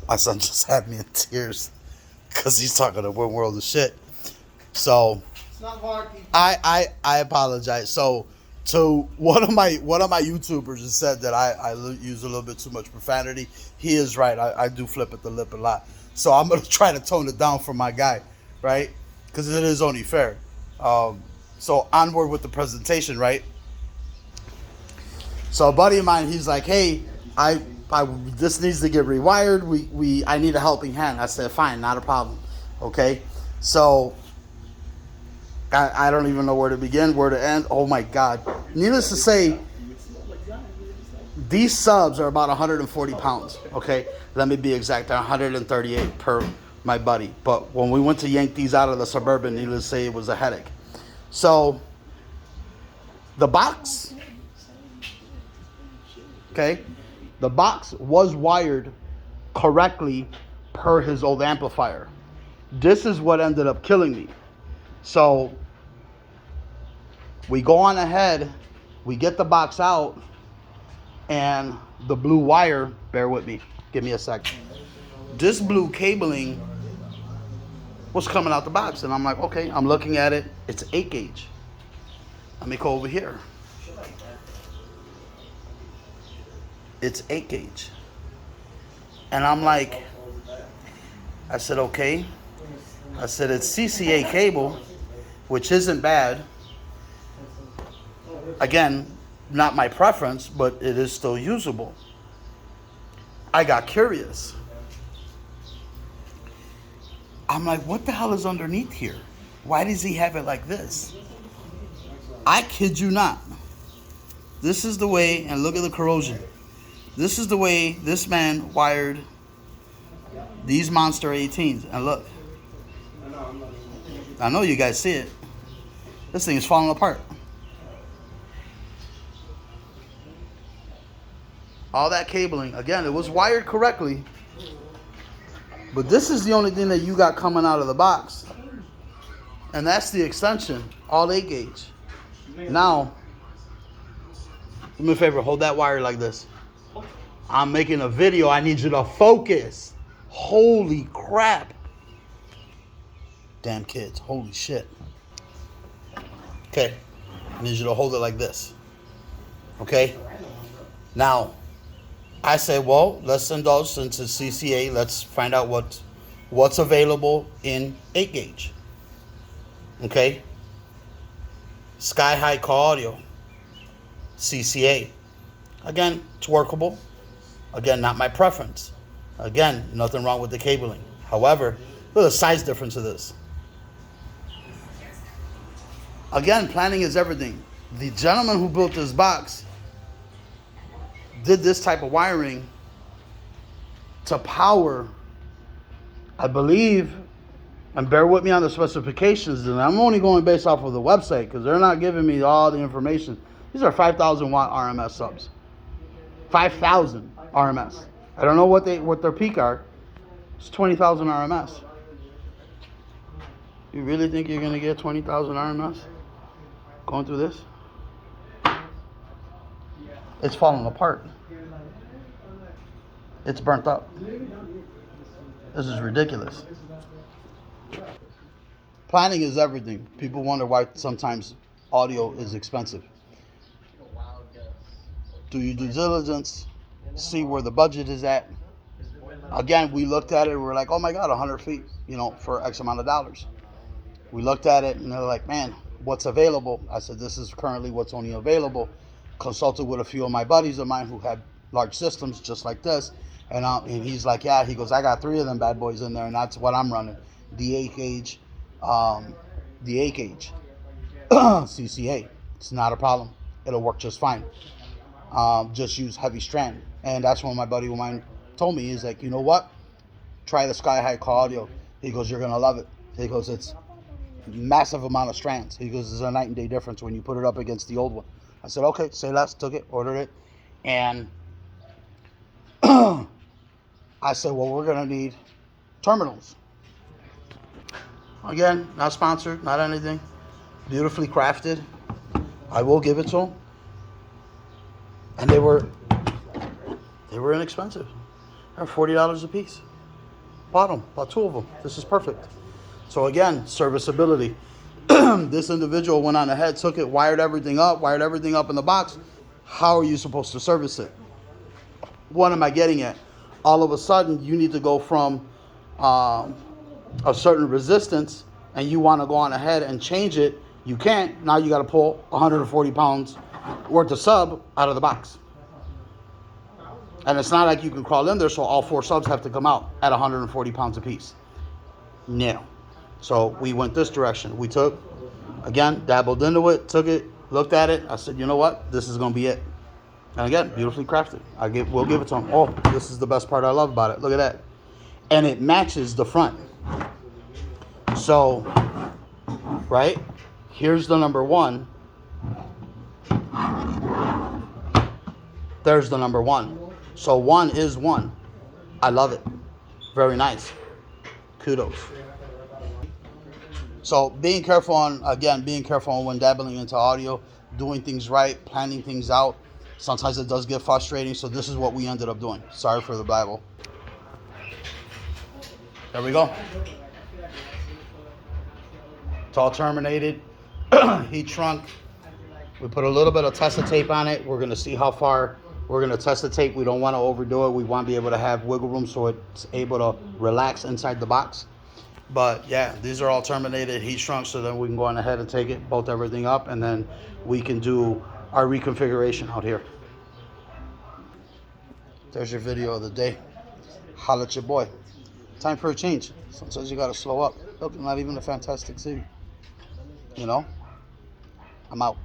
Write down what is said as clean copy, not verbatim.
My son just had me in tears because he's talking a one world of shit. So It's not hard, people. I apologize. So to one of my YouTubers has said that I use a little bit too much profanity. He is right. I do flip at the lip a lot. So I'm gonna try to tone it down for my guy, right? Because it is only fair. So onward with the presentation, right? So a buddy of mine, he's like, hey, I this needs to get rewired. I need a helping hand. I said, fine, not a problem. Okay. So I don't even know where to begin, where to end. Oh my God. Needless to say, these subs are about 140 pounds. Okay. Let me be exact. 138 per my buddy. But when we went to yank these out of the Suburban, needless to say, it was a headache. So the box, okay, the box was wired correctly per his old amplifier. This is what ended up killing me. So we go on ahead, we get the box out, and the blue wire, bear with me, give me a second. This blue cabling was coming out the box, and I'm like, okay, I'm looking at it, it's 8 gauge. Let me go over here. It's 8 gauge. And I'm like, I said, okay. I said, it's CCA cable, which isn't bad. Again, not my preference, but it is still usable. I got curious. I'm like, what the hell is underneath here? Why does he have it like this? I kid you not. This is the way, and look at the corrosion. This is the way this man wired these monster 18s. And look, I know you guys see it. This thing is falling apart. All that cabling, again, it was wired correctly. But this is the only thing that you got coming out of the box. And that's the extension, all 8 gauge. Now, do me a favor, hold that wire like this. I'm making a video. I need you to focus. Holy crap. Damn kids. Holy shit. Okay. I need you to hold it like this. Okay. Now, I say, well, let's indulge into CCA. Let's find out what's available in 8 gauge. Okay. Sky High Car Audio. CCA. Again, it's workable. Again, not my preference. Again, nothing wrong with the cabling. However, look at the size difference of this. Again, planning is everything. The gentleman who built this box did this type of wiring to power, I believe, and bear with me on the specifications, and I'm only going based off of the website because they're not giving me all the information. These are 5,000 watt RMS subs. 5,000 RMS. I don't know what their peak are. It's 20,000 RMS. You really think you're gonna get 20,000 RMS going through this? It's falling apart. It's burnt up. This is ridiculous. Planning is everything. People wonder why sometimes audio is expensive. Do your due diligence, see where the budget is at. Again, we looked at it, we're like, oh my God, 100 feet, for X amount of dollars. We looked at it and they're like, man, what's available? I said, this is currently what's only available. Consulted with a few of my buddies of mine who had large systems just like this. And he's like, yeah, he goes, I got 3 of them bad boys in there and that's what I'm running. The 8 gauge, CCA. It's not a problem. It'll work just fine. Just use heavy strand. And that's when my buddy of mine told me, he's like, you know what? Try the Sky High Car Audio. He goes, you're going to love it. He goes, it's massive amount of strands. He goes, there's a night and day difference when you put it up against the old one. I said, okay, say less, took it, ordered it. And I said, well, we're going to need terminals. Again, not sponsored, not anything. Beautifully crafted. I will give it to them. And they were inexpensive. They were $40 a piece. bought 2 of them. This is perfect. So again, serviceability. This individual went on ahead, took it, wired everything up in the box. How are you supposed to service it? What am I getting at? All of a sudden, you need to go from a certain resistance, and you want to go on ahead and change it. You can't. Now you got to pull 140 pounds worth of sub out of the box. And it's not like you can crawl in there, so all 4 subs have to come out at 140 pounds apiece. No. So we went this direction. We took, again, dabbled into it, took it, looked at it. I said, you know what? This is going to be it. And again, beautifully crafted. We'll give it to them. Oh, this is the best part I love about it. Look at that. And it matches the front. So, right? Here's the number 1. There's the number 1. So 1 is 1. I love it. Very nice. Kudos. So being careful on when dabbling into audio, doing things right, planning things out. Sometimes it does get frustrating. So this is what we ended up doing. Sorry for the Bible. There we go. It's all terminated. Heat shrunk. We put a little bit of Tessa tape on it. We're going to see how far we're going to test the tape. We don't want to overdo it. We want to be able to have wiggle room so it's able to relax inside the box. But yeah, these are all terminated, heat shrunk, so then we can go on ahead and take it, bolt everything up, and then we can do our reconfiguration out here. There's your video of the day. Holla at your boy. Time for a change. Sometimes you got to slow up. Look, not even a fantastic city. You know? I'm out.